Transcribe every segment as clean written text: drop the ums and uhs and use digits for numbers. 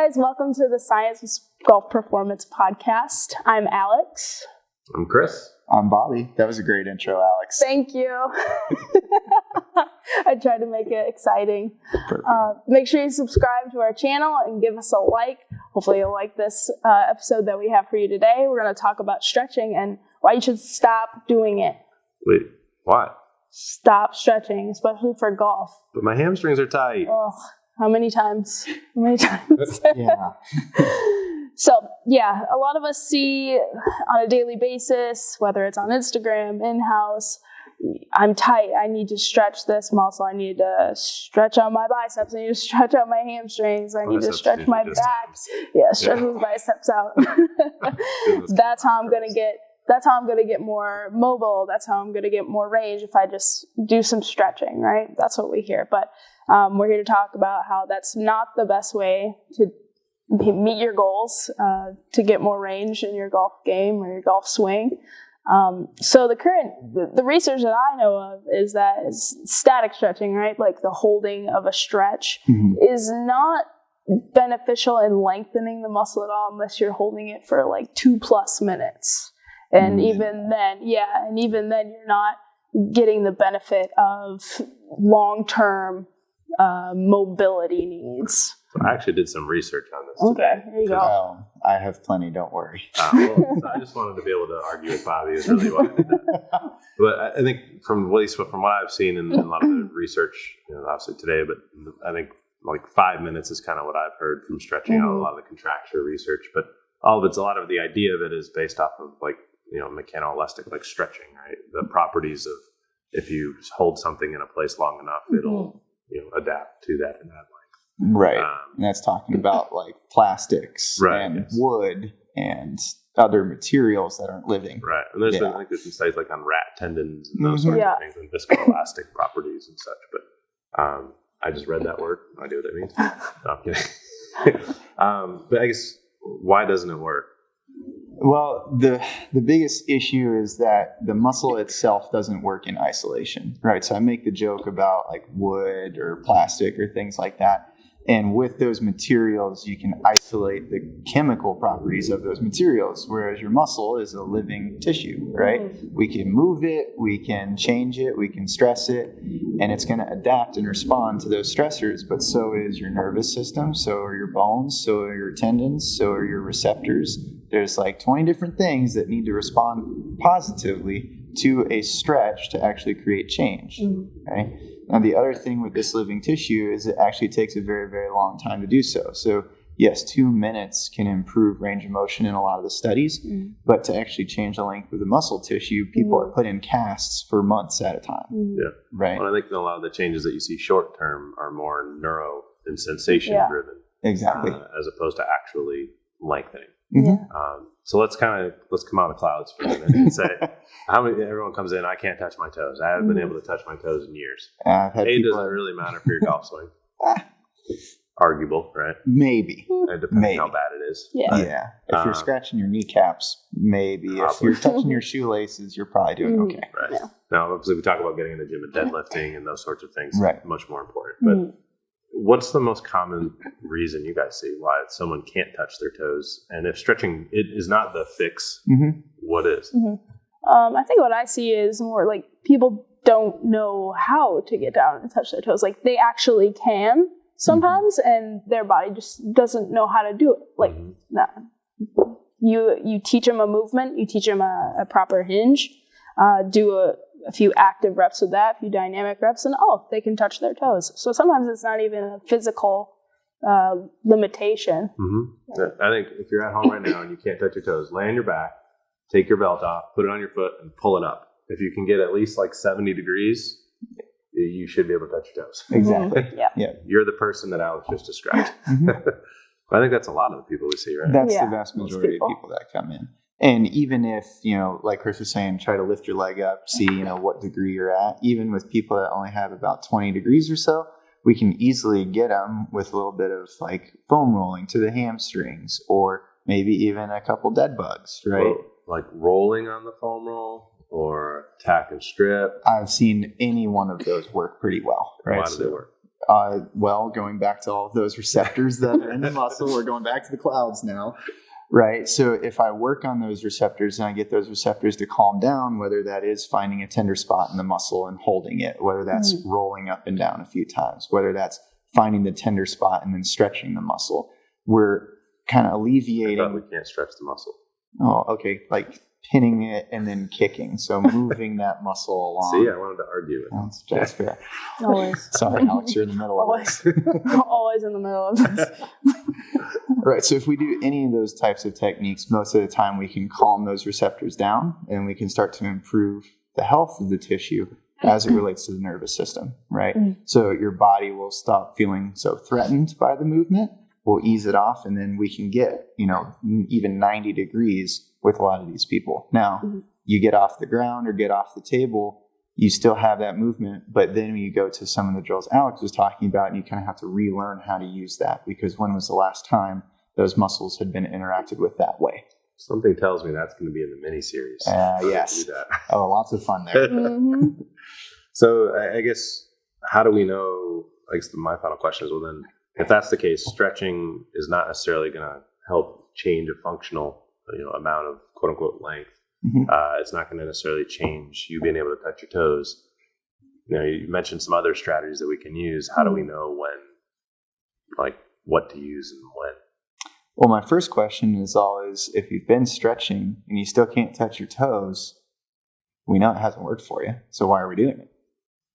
guys, welcome to the Science of Golf Performance podcast. I'm Alex. I'm Chris. I'm Bobby. That was a great intro, Alex. Thank you. I tried to make it exciting. Perfect. Make sure you subscribe to our channel and give us a like. Hopefully you'll like this episode that we have for you today. We're going to talk about stretching and why you should stop doing it. Wait, why? Stop stretching, especially for golf. But my hamstrings are tight. Oh, how many times? How many times? Yeah. So, yeah, a lot of us see on a daily basis, whether it's on Instagram, in-house, I'm tight. I need to stretch this muscle. I need to stretch out my biceps. I need to stretch out my hamstrings. I need to stretch my back. Yeah, stretch those biceps out. That's how I'm going to get more mobile. That's how I'm going to get more range if I just do some stretching, right? That's what we hear. But we're here to talk about how that's not the best way to meet your goals, to get more range in your golf game or your golf swing. So the research that I know of is that static stretching, right? Like the holding of a stretch is not beneficial in lengthening the muscle at all unless you're holding it for like 2+ minutes. And even then you're not getting the benefit of long-term mobility needs. So I actually did some research on this Okay, today. there you go. Oh, I have plenty, don't worry. So I just wanted to be able to argue with Bobby is really why I did that. But I think from what I've seen in a lot of the research, obviously today, but I think like 5 minutes is kind of what I've heard from stretching out a lot of the contracture research. But a lot of the idea of it is based off of like, mechanoelastic, like stretching, right? The properties of if you hold something in a place long enough, it'll, adapt to that in that length. Right. And that's talking about like plastics and wood and other materials that aren't living. Right. And there's some studies like on rat tendons and those sorts of things and viscoelastic properties and such. But I just read that word. No idea what that means. No, I'm kidding. But I guess, why doesn't it work? Well, the biggest issue is that the muscle itself doesn't work in isolation, right? So I make the joke about like wood or plastic or things like that. And with those materials, you can isolate the chemical properties of those materials, whereas your muscle is a living tissue, right? We can move it, we can change it, we can stress it, and it's going to adapt and respond to those stressors. But so is your nervous system, so are your bones, so are your tendons, so are your receptors. There's like 20 different things that need to respond positively to a stretch to actually create change, right? Now, the other thing with this living tissue is it actually takes a very, very long time to do so. So, yes, 2 minutes can improve range of motion in a lot of the studies, but to actually change the length of the muscle tissue, people are put in casts for months at a time. Yeah. Right. Well, I think a lot of the changes that you see short term are more neuro and sensation driven. Exactly. As opposed to actually lengthening. Yeah. So let's come out of the clouds for a minute and say, everyone comes in, I can't touch my toes. I haven't been able to touch my toes in years. Doesn't really matter for your golf swing. Arguable, right? Maybe. It depends on how bad it is. Yeah. If you're scratching your kneecaps, maybe. If you're touching your shoelaces, you're probably doing okay. Right. Yeah. Now, obviously, we talk about getting in the gym and deadlifting and those sorts of things. Right. Much more important. But what's the most common reason you guys see why someone can't touch their toes? And if stretching is not the fix, what is? I think what I see is more like people don't know how to get down and touch their toes. Like they actually can sometimes, and their body just doesn't know how to do it. Like you teach them a movement, you teach them a proper hinge, do a few active reps with that, a few dynamic reps, and they can touch their toes. So sometimes it's not even a physical limitation. I think if you're at home right now and you can't touch your toes, lay on your back, take your belt off, put it on your foot, and pull it up. If you can get at least like 70 degrees, you should be able to touch your toes. Exactly. Yeah. You're the person that Alex just described. I think that's a lot of the people we see, right? That's the vast majority of people that come in. And even if, like Chris was saying, try to lift your leg up, see, what degree you're at. Even with people that only have about 20 degrees or so, we can easily get them with a little bit of like foam rolling to the hamstrings or maybe even a couple dead bugs, right? Well, like rolling on the foam roll or tack and strip. I've seen any one of those work pretty well, right? Why do they work? Well, going back to all of those receptors that are in the muscle, we're going back to the clouds now, right? So if I work on those receptors and I get those receptors to calm down, whether that is finding a tender spot in the muscle and holding it, whether that's rolling up and down a few times, whether that's finding the tender spot and then stretching the muscle, we're kind of alleviating. I thought we can't stretch the muscle. Oh, okay. Like pinning it and then kicking. So moving that muscle along. See, I wanted to argue it. That's fair. Always. Sorry, Alex, you're in the middle of this. Always in the middle of this. Right. So if we do any of those types of techniques, most of the time we can calm those receptors down and we can start to improve the health of the tissue as it relates to the nervous system, right? So your body will stop feeling so threatened by the movement. We'll ease it off, and then we can get, even 90 degrees with a lot of these people. Now, you get off the ground or get off the table, you still have that movement, but then when you go to some of the drills Alex was talking about, and you kind of have to relearn how to use that, because when was the last time those muscles had been interacted with that way? Something tells me that's going to be in the mini-series. Yes. Oh, lots of fun there. So I guess, how do we know, I guess my final question is, well then, if that's the case, stretching is not necessarily going to help change a functional, amount of quote unquote length. It's not going to necessarily change you being able to touch your toes. You mentioned some other strategies that we can use. How do we know when, what to use and when? Well, my first question is always, if you've been stretching and you still can't touch your toes, we know it hasn't worked for you. So why are we doing it?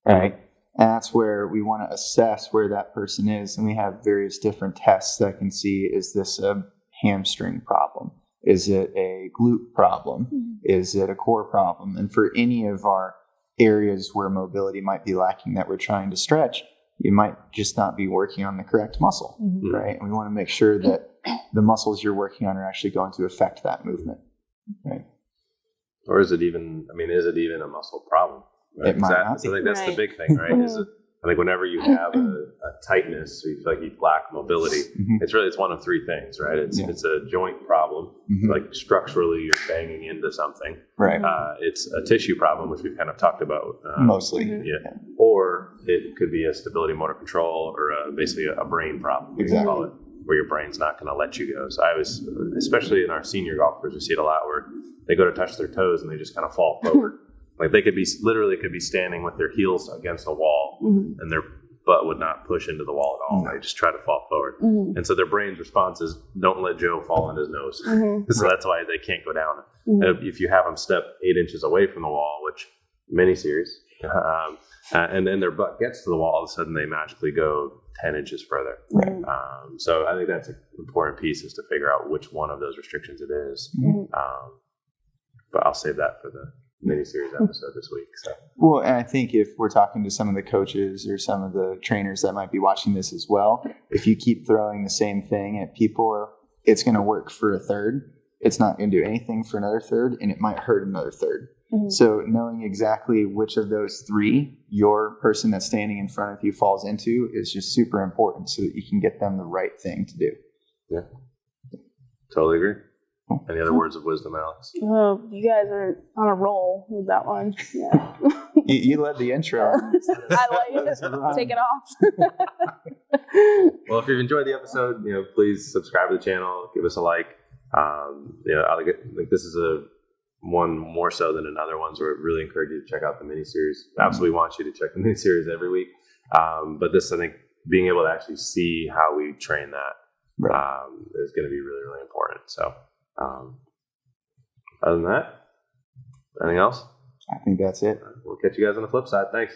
Right? And that's where we want to assess where that person is. And we have various different tests that can see, is this a hamstring problem? Is it a glute problem? Is it a core problem? And for any of our areas where mobility might be lacking that we're trying to stretch, you might just not be working on the correct muscle, right? And we want to make sure that the muscles you're working on are actually going to affect that movement, right? Or is it even a muscle problem? Right? It might not be. I think that's the big thing, right? I think whenever you have a tightness, or you feel like you lack mobility, it's one of three things, right? It's a joint problem, like structurally you're banging into something. Right. It's a tissue problem, which we've kind of talked about. Mostly. Yeah. Or it could be a stability motor control or basically a brain problem, exactly. Call it, where your brain's not going to let you go. So especially in our senior golfers, we see it a lot where they go to touch their toes and they just kind of fall forward. Like they could be standing with their heels against a wall and their butt would not push into the wall at all. They just try to fall forward. And so their brain's response is, don't let Joe fall on his nose. So that's why they can't go down. If you have them step 8 inches away from the wall, which mini-series, and then their butt gets to the wall, all of a sudden they magically go 10 inches further. Right. So I think that's an important piece, is to figure out which one of those restrictions it is. But I'll save that for the mini-series episode this week. So. Well, and I think if we're talking to some of the coaches or some of the trainers that might be watching this as well, if you keep throwing the same thing at people, it's going to work for a third. It's not going to do anything for another third, and it might hurt another third. So knowing exactly which of those three your person that's standing in front of you falls into is just super important, so that you can get them the right thing to do. Yeah, totally agree. Any other words of wisdom, Alex? Oh, you guys are on a roll with that one. Yeah. You led the intro. I like it. Take it off. Well, if you've enjoyed the episode, please subscribe to the channel, give us a like. I think this is one more so than another ones, where I really encourage you to check out the mini-series. Absolutely want you to check the mini-series every week. But this, I think, being able to actually see how we train that is going to be really, really important. So other than that, anything else? I think that's it. We'll catch you guys on the flip side. Thanks.